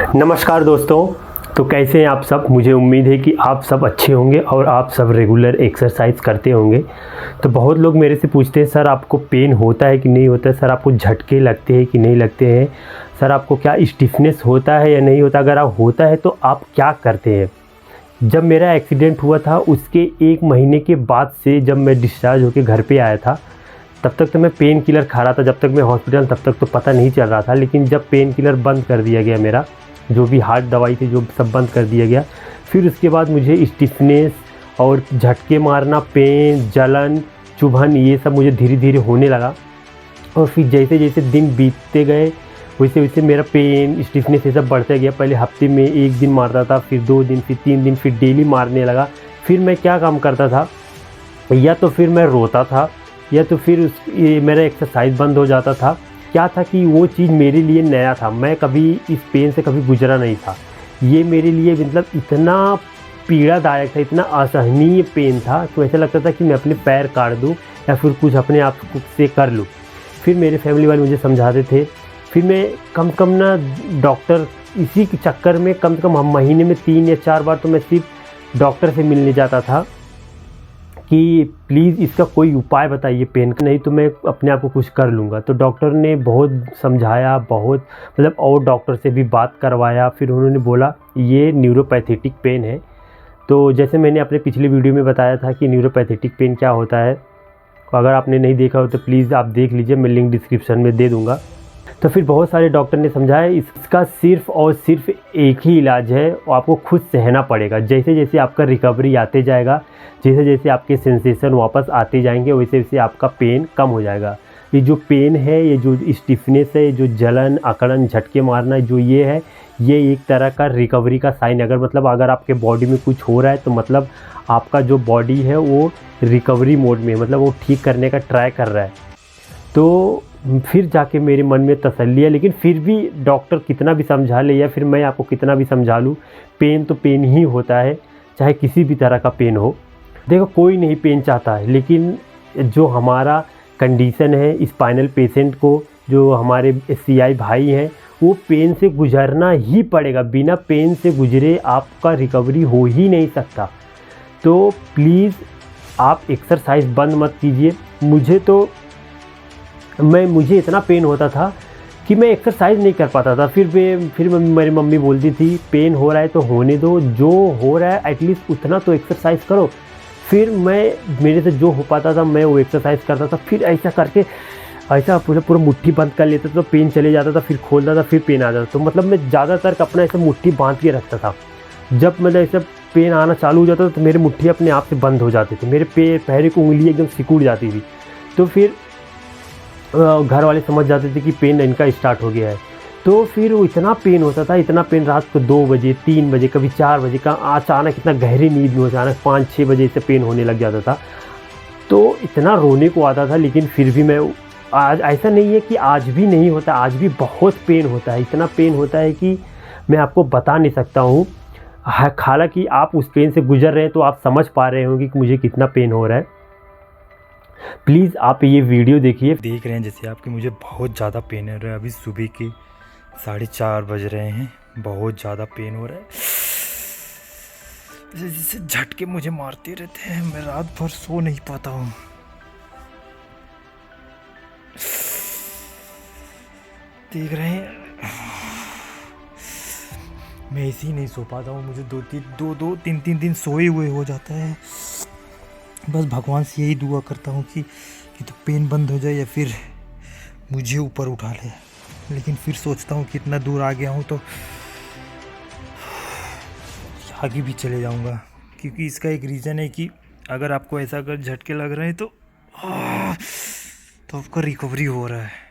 नमस्कार दोस्तों। तो कैसे हैं आप सब। मुझे उम्मीद है कि आप सब अच्छे होंगे और आप सब रेगुलर एक्सरसाइज करते होंगे। तो बहुत लोग मेरे से पूछते हैं, सर आपको पेन होता है कि नहीं होता है, सर आपको झटके लगते हैं कि नहीं लगते हैं, सर आपको क्या स्टिफनेस होता है या नहीं होता, अगर आप होता है तो आप क्या करते हैं। जब मेरा एक्सीडेंट हुआ था उसके 1 महीने के बाद से जब मैं डिस्चार्ज होकर घर पर आया था, तब तक तो मैं पेन किलर खा रहा था। जब तक मैं हॉस्पिटल तब तक तो पता नहीं चल रहा था, लेकिन जब पेन किलर बंद कर दिया गया, मेरा जो भी हार्ट दवाई थी जो सब बंद कर दिया गया, फिर उसके बाद मुझे स्टिफनेस और झटके मारना, पेन, जलन, चुभन, ये सब मुझे धीरे धीरे होने लगा। और फिर जैसे जैसे दिन बीतते गए वैसे वैसे मेरा पेन, स्टिफनेस ये सब बढ़ते गया। पहले हफ्ते में 1 दिन मारता था, फिर 2 दिन, फिर 3 दिन, फिर डेली मारने लगा। फिर मैं क्या काम करता था, या तो फिर मैं रोता था या तो फिर मेरा एक्सरसाइज बंद हो जाता था। क्या था कि वो चीज़ मेरे लिए नया था, मैं कभी इस पेन से कभी गुजरा नहीं था। ये मेरे लिए मतलब इतना पीड़ादायक था, इतना असहनीय पेन था कि ऐसा लगता था कि मैं अपने पैर काट दूँ या फिर कुछ अपने आप से कर लूँ। फिर मेरे फैमिली वाले मुझे समझाते थे। फिर मैं कम कम ना डॉक्टर, इसी के चक्कर में कम से कम हम महीने में 3 या 4 बार तो मैं सिर्फ डॉक्टर से मिलने जाता था कि प्लीज़ इसका कोई उपाय बताइए पेन का, नहीं तो मैं अपने आप को कुछ कर लूँगा। तो डॉक्टर ने बहुत समझाया, बहुत मतलब और डॉक्टर से भी बात करवाया। फिर उन्होंने बोला ये न्यूरोपैथेटिक पेन है। तो जैसे मैंने अपने पिछले वीडियो में बताया था कि न्यूरोपैथेटिक पेन क्या होता है, अगर आपने नहीं देखा हो तो प्लीज़ आप देख लीजिए, मैं लिंक डिस्क्रिप्शन में दे दूँगा। तो फिर बहुत सारे डॉक्टर ने समझाया इसका सिर्फ़ और सिर्फ एक ही इलाज है, और आपको खुद सहना पड़ेगा। जैसे जैसे आपका रिकवरी आते जाएगा, जैसे जैसे आपके सेंसेशन वापस आते जाएंगे, वैसे वैसे आपका पेन कम हो जाएगा। ये जो पेन है, ये जो स्टिफनेस है, जो जलन, अकड़न, झटके मारना, जो ये है, ये एक तरह का रिकवरी का साइन। अगर मतलब अगर आपके बॉडी में कुछ हो रहा है तो मतलब आपका जो बॉडी है वो रिकवरी मोड में, मतलब वो ठीक करने का ट्राई कर रहा है। तो फिर जाके मेरे मन में तसल्ली है। लेकिन फिर भी डॉक्टर कितना भी समझा ले या फिर मैं आपको कितना भी समझा लूँ, पेन तो पेन ही होता है, चाहे किसी भी तरह का पेन हो। देखो कोई नहीं पेन चाहता है, लेकिन जो हमारा कंडीशन है स्पाइनल पेशेंट को, जो हमारे एससीआई भाई हैं, वो पेन से गुजरना ही पड़ेगा। बिना पेन से गुजरे आपका रिकवरी हो ही नहीं सकता। तो प्लीज़ आप एक्सरसाइज बंद मत कीजिए। मुझे इतना पेन होता था कि मैं एक्सरसाइज नहीं कर पाता था। फिर मेरी मम्मी बोलती थी पेन हो रहा है तो होने दो, जो हो रहा है एटलीस्ट उतना तो एक्सरसाइज करो। फिर मेरे से जो हो पाता था मैं वो एक्सरसाइज करता था। फिर ऐसा करके ऐसा पूरा पूरा मुट्ठी बंद कर लेता था तो पेन चले जाता था, फिर खोलता था फिर पेन आ जाता था। तो मतलब मैं ज़्यादातर अपना ऐसा मुट्ठी बांध के रखता था। जब मतलब ऐसा पेन आना चालू हो जाता था तो मेरी मुट्ठी अपने आप से बंद हो जाती थी, मेरे पैर की उंगली एकदम सिकुड़ जाती थी। तो फिर घर वाले समझ जाते थे कि पेन इनका स्टार्ट हो गया है। तो फिर वो इतना पेन होता था, इतना पेन, रात को 2 बजे, 3 बजे, कभी 4 बजे का अचानक इतना गहरी नींद में अचानक 5-6 बजे से पेन होने लग जाता था। तो इतना रोने को आता था। लेकिन फिर भी मैं आज, ऐसा नहीं है कि आज भी नहीं होता, आज भी बहुत पेन होता है। इतना पेन होता है कि मैं आपको बता नहीं सकता हूँ। हालांकि आप उस पेन से गुजर रहे हैं तो आप समझ पा रहे होंगे कि मुझे कितना पेन हो रहा है। प्लीज़ आप ये वीडियो देखिए। देख रहे हैं जैसे आपकी मुझे बहुत ज़्यादा पेन हो रहा है। अभी सुबह के 4:30 बज रहे हैं, बहुत ज़्यादा पेन हो रहा है। जैसे झटके मुझे मारते रहते हैं, मैं रात भर सो नहीं पाता हूँ। देख रहे हैं मैं ऐसे ही नहीं सो पाता हूँ। मुझे 2-3 दिन सोए हुए हो जाता है। बस भगवान से यही दुआ करता हूँ कि तो पेन बंद हो जाए या फिर मुझे ऊपर उठा ले। लेकिन फिर सोचता हूँ कि इतना दूर आ गया हूँ तो आगे भी चले जाऊँगा, क्योंकि इसका एक रीज़न है कि अगर आपको ऐसा अगर झटके लग रहे हैं तो आपका रिकवरी हो रहा है।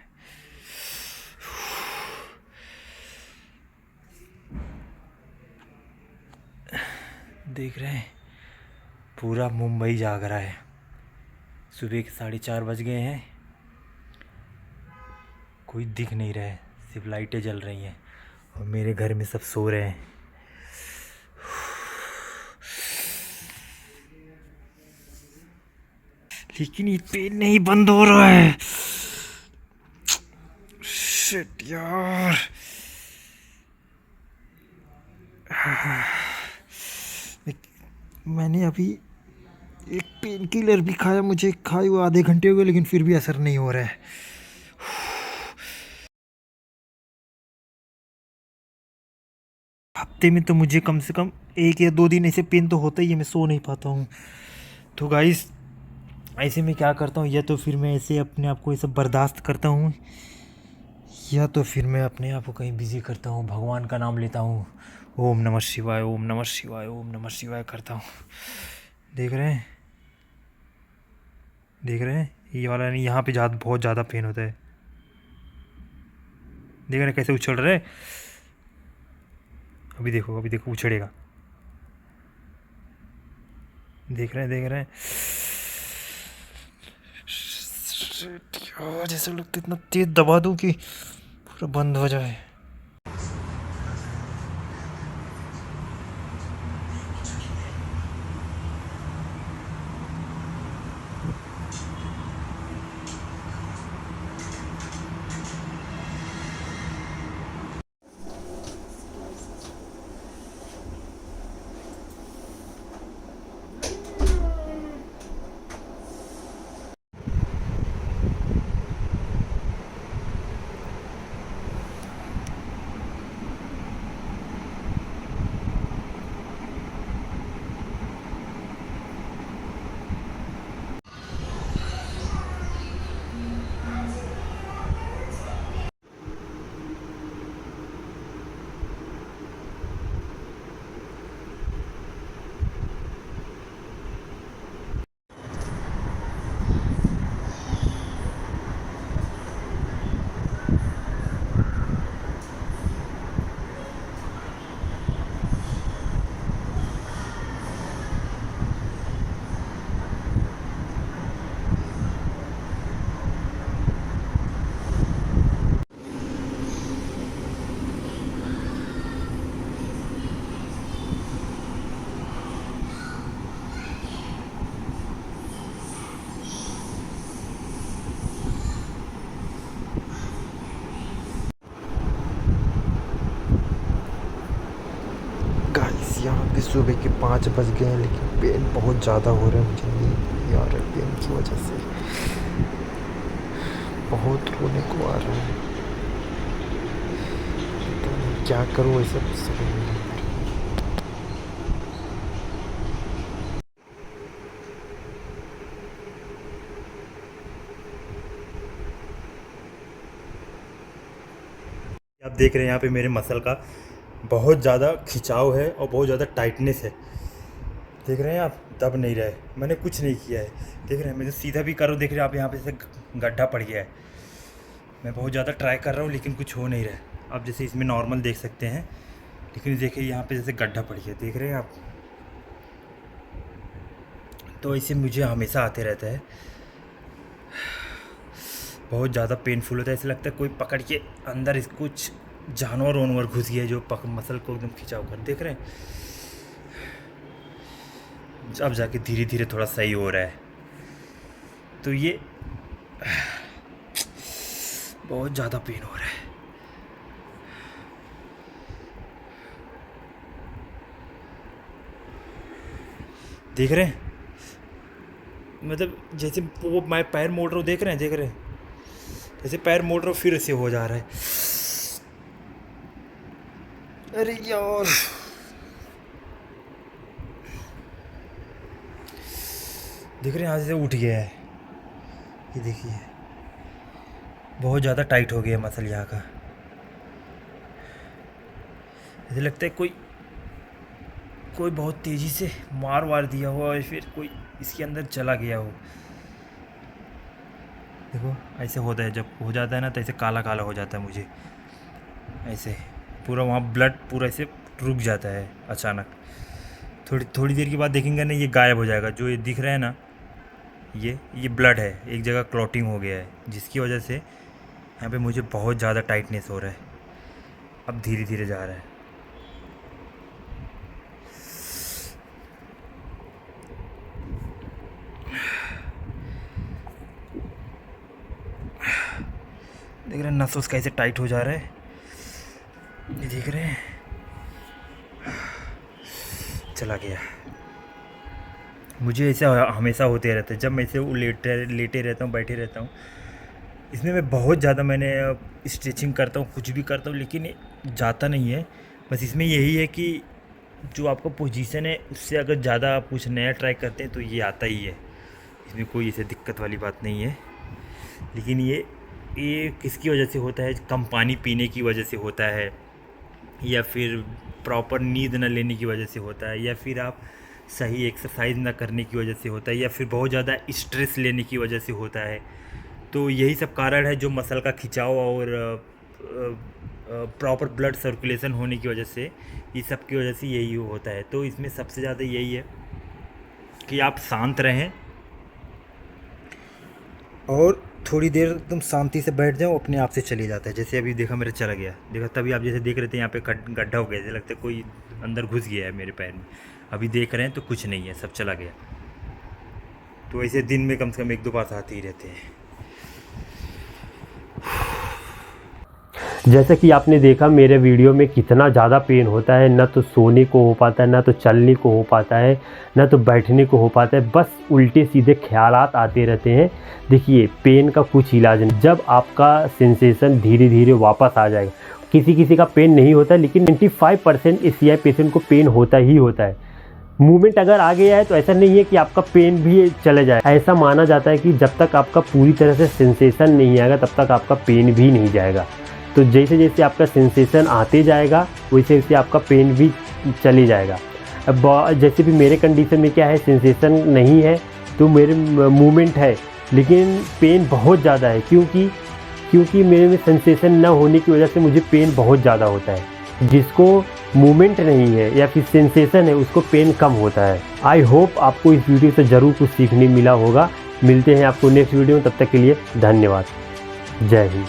देख रहे हैं पूरा मुंबई जाग रहा है। सुबह के 4:30 बज गए हैं, कोई दिख नहीं रहा है, सिर्फ लाइटें जल रही हैं और मेरे घर में सब सो रहे हैं। लेकिन ये पेन नहीं बंद हो रहा है। शिट यार। मैंने अभी एक पेन किलर भी खाया, मुझे खाए हुआ आधे घंटे हो गए, लेकिन फिर भी असर नहीं हो रहा है। हफ्ते में तो मुझे कम से कम 1 या 2 दिन ऐसे पेन तो होता ही है, मैं सो नहीं पाता हूँ। तो गाइस ऐसे में क्या करता हूँ, या तो फिर मैं ऐसे अपने आप को ये सब बर्दाश्त करता हूँ, या तो फिर मैं अपने आप को कहीं बिजी करता हूँ, भगवान का नाम लेता हूँ, ओम नमः शिवाय, ओम नमः शिवाय, ओम नमः शिवाय करता हूँ। देख रहे हैं, देख रहे हैं, ये वाला नहीं, यहाँ पे बहुत ज़्यादा पेन होता है। देख रहे हैं कैसे उछल रहे हैं। अभी देखो, अभी देखो उछड़ेगा। देख रहे हैं, देख रहे हैं। यार जैसे लगता है इतना तेज दबा दूं कि पूरा बंद हो जाए। गाइस यहाँ पे सुबह के 5 बज गए हैं, लेकिन पेन बहुत ज़्यादा हो रहा है, मुझे नींद नहीं आ रहा है पेन की वजह से, बहुत रोने को आ रहा है। तो मैं क्या करूँ, ये सब समझ नहीं आ रहा। आप देख रहे हैं यहाँ पे मेरे मसल का बहुत ज़्यादा खिंचाव है और बहुत ज़्यादा टाइटनेस है। देख रहे हैं आप, दब नहीं रहा है, मैंने कुछ नहीं किया है। देख रहे हैं, मैं जो सीधा भी कर रहा हूँ, देख रहे हैं आप यहाँ पे जैसे गड्ढा पड़ गया है। मैं बहुत ज़्यादा ट्राई कर रहा हूँ लेकिन कुछ हो नहीं रहा है। आप जैसे इसमें नॉर्मल देख सकते हैं, लेकिन देखिए यहाँ पे जैसे गड्ढा पड़ गया, देख रहे हैं आप। तो ऐसे मुझे हमेशा आते रहता है, बहुत ज़्यादा पेनफुल होता है। ऐसा लगता है कोई पकड़ के अंदर इस कुछ जानवर वानवर घुस गया है जो मसल को एकदम खिंचाव कर। देख रहे हैं, अब जाके धीरे धीरे थोड़ा सही हो रहा है। तो ये बहुत ज़्यादा पेन हो रहा है। देख रहे हैं, मतलब जैसे वो मैं पैर मोड़ रहा हूँ, देख रहे हैं, देख रहे हैं, जैसे पैर मोड़ रहा हूँ फिर से हो जा रहा है। अरे यार, देख रहे हैं यहाँ से उठ गया है, ये देखिए बहुत ज़्यादा टाइट हो गया मसल यहाँ का। ऐसे लगता है कोई कोई बहुत तेज़ी से मार दिया हो और फिर कोई इसके अंदर चला गया हो। देखो ऐसे होता है, जब हो जाता है ना तो ऐसे काला काला हो जाता है मुझे, ऐसे पूरा वहाँ ब्लड पूरा ऐसे रुक जाता है अचानक। थोड़ी देर के बाद देखेंगे ना, ये गायब हो जाएगा। जो ये दिख रहा है ना, ये ब्लड है, एक जगह क्लॉटिंग हो गया है, जिसकी वजह से यहाँ पे मुझे बहुत ज़्यादा टाइटनेस हो रहा है। अब धीरे धीरे जा रहा है। देख रहे हैं नस कैसे टाइट हो जा रहा है, ये देख रहे हैं। चला गया। मुझे ऐसा हमेशा होते रहता है, जब मैं ऐसे लेटे रहता हूँ, बैठे रहता हूँ, इसमें मैं बहुत ज़्यादा मैंने स्ट्रेचिंग करता हूँ, कुछ भी करता हूँ, लेकिन जाता नहीं है। बस इसमें यही है कि जो आपका पोजीशन है उससे अगर ज़्यादा आप कुछ नया ट्राई करते हैं तो ये आता ही है, इसमें कोई ऐसे दिक्कत वाली बात नहीं है। लेकिन ये किसकी वजह से होता है? कम पानी पीने की वजह से होता है, या फिर प्रॉपर नींद न लेने की वजह से होता है, या फिर आप सही एक्सरसाइज ना करने की वजह से होता है, या फिर बहुत ज़्यादा स्ट्रेस लेने की वजह से होता है। तो यही सब कारण है जो मसल का खिंचाव और प्रॉपर ब्लड सर्कुलेशन होने की वजह से, ये सब की वजह से यही होता है। तो इसमें सबसे ज़्यादा यही है कि आप शांत रहें और थोड़ी देर तुम शांति से बैठ जाओ, अपने आप से चले जाता है। जैसे अभी देखा मेरा चला गया, देखा तभी आप जैसे देख रहे थे यहाँ पे गड्ढा हो गया, जैसे लगता है कोई अंदर घुस गया है मेरे पैर में। अभी देख रहे हैं तो कुछ नहीं है, सब चला गया। तो ऐसे दिन में कम से कम 1-2 बार आते ही रहते हैं। जैसा कि आपने देखा मेरे वीडियो में कितना ज़्यादा पेन होता है, ना तो सोने को हो पाता है, ना तो चलने को हो पाता है, ना तो बैठने को हो पाता है, बस उल्टे सीधे ख्यालात आते रहते हैं। देखिए पेन का कुछ इलाज नहीं, जब आपका सेंसेशन धीरे धीरे वापस आ जाएगा। किसी किसी का पेन नहीं होता, लेकिन 95% एसीआई पेशेंट को पेन होता ही होता है। मूवमेंट अगर आ गया है तो ऐसा नहीं है कि आपका पेन भी चले जाए। ऐसा माना जाता है कि जब तक आपका पूरी तरह से सेंसेशन नहीं आएगा तब तक आपका पेन भी नहीं जाएगा। तो जैसे जैसे आपका सेंसेशन आते जाएगा वैसे वैसे आपका पेन भी चले जाएगा। अब जैसे भी मेरे कंडीशन में क्या है, सेंसेशन नहीं है तो मेरे मूवमेंट है, लेकिन पेन बहुत ज़्यादा है। क्योंकि मेरे में सेंसेशन न होने की वजह से मुझे पेन बहुत ज़्यादा होता है। जिसको मूवमेंट नहीं है या फिर सेंसेशन है उसको पेन कम होता है। आई होप आपको इस वीडियो से ज़रूर कुछ सीखने मिला होगा। मिलते हैं आपको नेक्स्ट वीडियो में, तब तक के लिए धन्यवाद। जय हिंद।